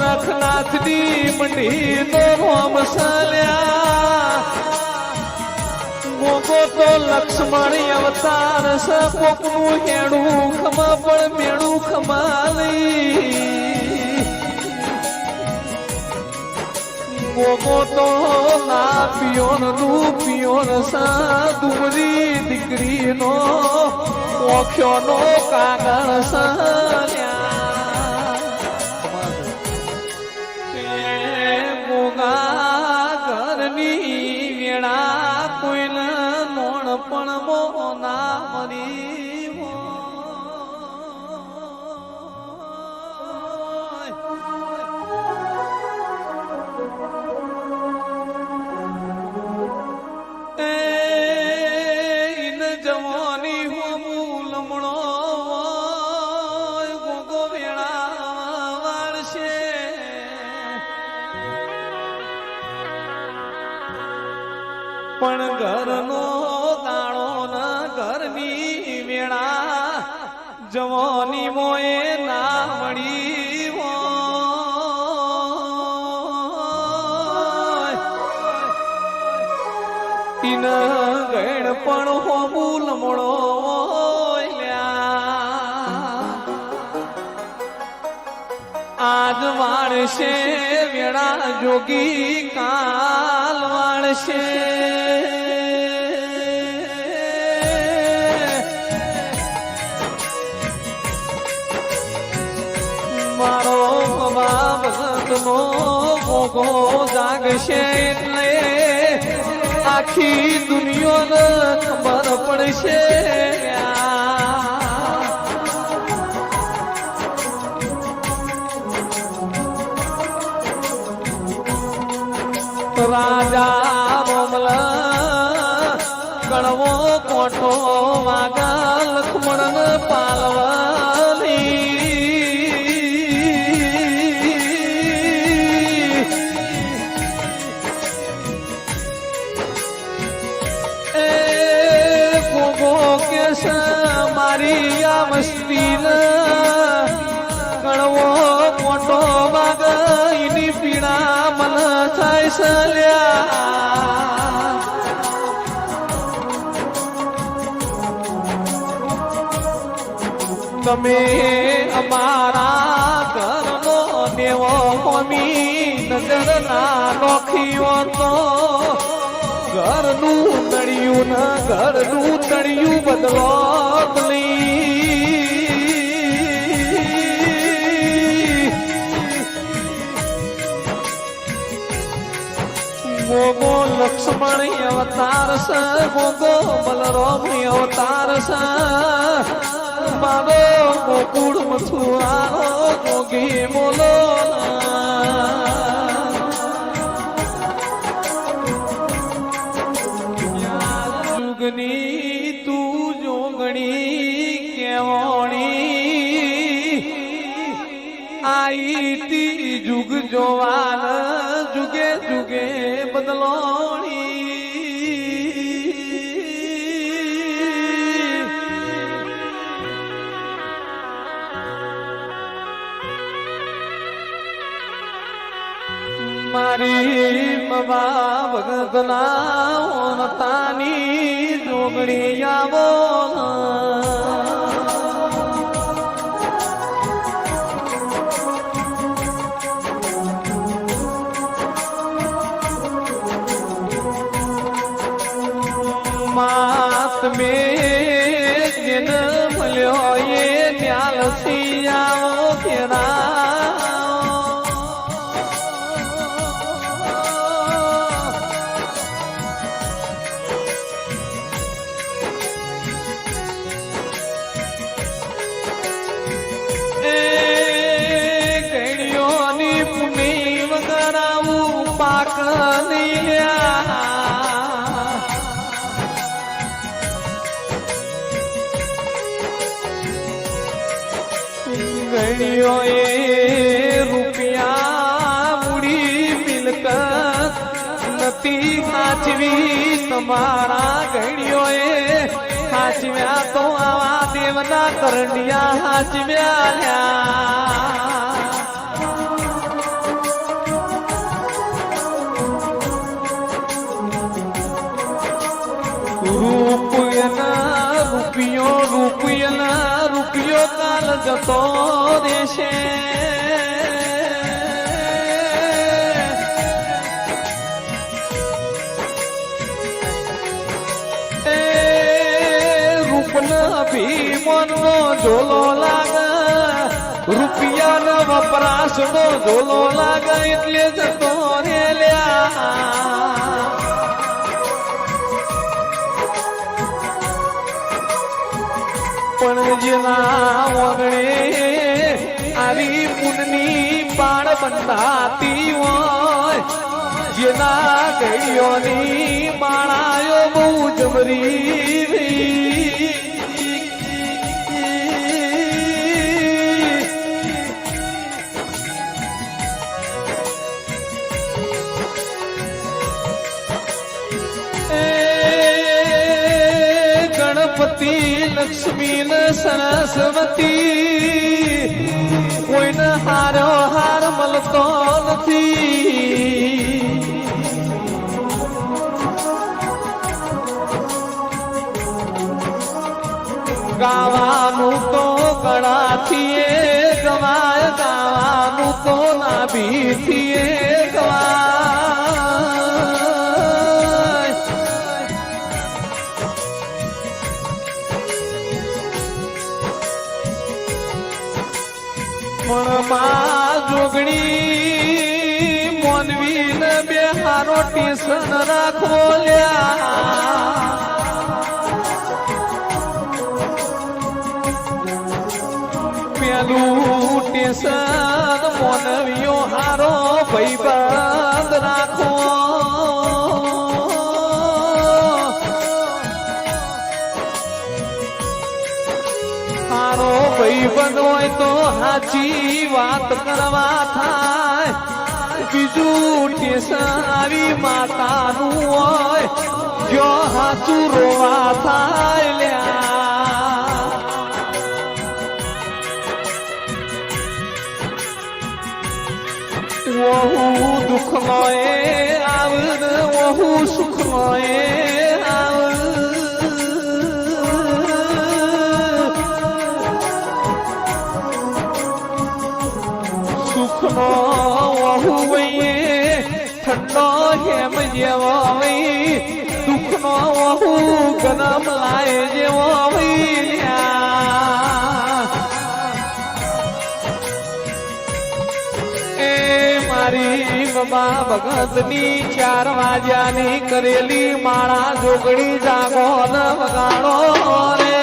ગોરખનાથની મંડીનો રોમ સલ્યા મોગો તો લક્ષ્મણ અવતાર સ કોકનું હેડું ખમા પણ મેળું ખમાલી મોગો તો ના પિયોનનું પિયોન સા દુબરી દીકરીનો ઓખ્યોનો કાગળ સલ્યા પણ મોના મરી ઇન જવાની હો મૂલમણો ગોગો વેળા વાળશે પણ ઘરનો જવાની મોએ ના મળી ઇન ગણ પણ હો મૂલમણો આજ વાળશે વેળા જોગી કાલ વાળશે મારો ભગતનો મોગો જાગશે એટલે આખી દુનિયાને ખબર પડશે રાજા રોમલા કણવો કોઠો વાગા લક્ષ્મણ પાલવાની મારી આ મસ્તી કણવો મોટો બાગ એની પીડા મન થાય સલ્યા તમે અમારા ઘરનો દેવો હોમી નજર ના નોખીઓ તો ઘરનું તળિયું ના ઘરનું તળિયું બદલો મોગો લક્ષ્મણ અવતાર સ મોગો બલરામ અવતાર સ મારો ગોકુળ મથુરાનો જોગી મોલો જુગની તું જોગણી કેવણી આઈ તી જુગ જોવાન જુગે જુગે બદલોણી મારી મવા ભગતના ઓનતાની જોગણી આવો માત મે જેન મળ્યો એ ન્યાલસી આવો કેરા પાક ગણ્યો એ રૂપિયા મૂડી મિલકત નથી સાચવી તમારા ગણ્યો એ સાચવ્યા તો આવા દેવના કરણિયા સાચવ્યા રૂપિયો કાલ જતો દેશે રૂપના ભીમનો ઝોલો લાગે રૂપિયાનો વપરાશનો ઝોલો લાગે એટલે જતો રે લ્યા પણ જેના વગણે આવી પુનની પાળ બંધાતી હોય જેના ગળીઓની માળાયો બહુ જમરી ગણપતિ લક્ષ્મી ને સરસ્વતી કોઈને હારો હાર મળતો નથી ગાવાનું તો ગળાથી ગવાય ગાવાનું તો નાભીથી ગવાય મણમાં જોગણી મોનવી ને બે હારો ટેશન રાખો લ્યા પેલું ટેશન મોનવીઓ હારો ભાઈબંધ રાખો હારો ભાઈબંધ હોય તો સાચી વાત કરવા થાય બીજું ટેશન આવી માતાનું હોય જો સાચું રોવા થાય લ્યા વહુ દુઃખ નો આવ વહુ સુખ નો આવ સુખનો વહુ વઈએ ઠંડો હેમ જેવો વઈ દુઃખનો વહુ ગરમ લાય જેવો એ મારી બાબા ભગતની 4 વાગ્યાની કરેલી માળા જોગડી જાગો ન વગાડો રે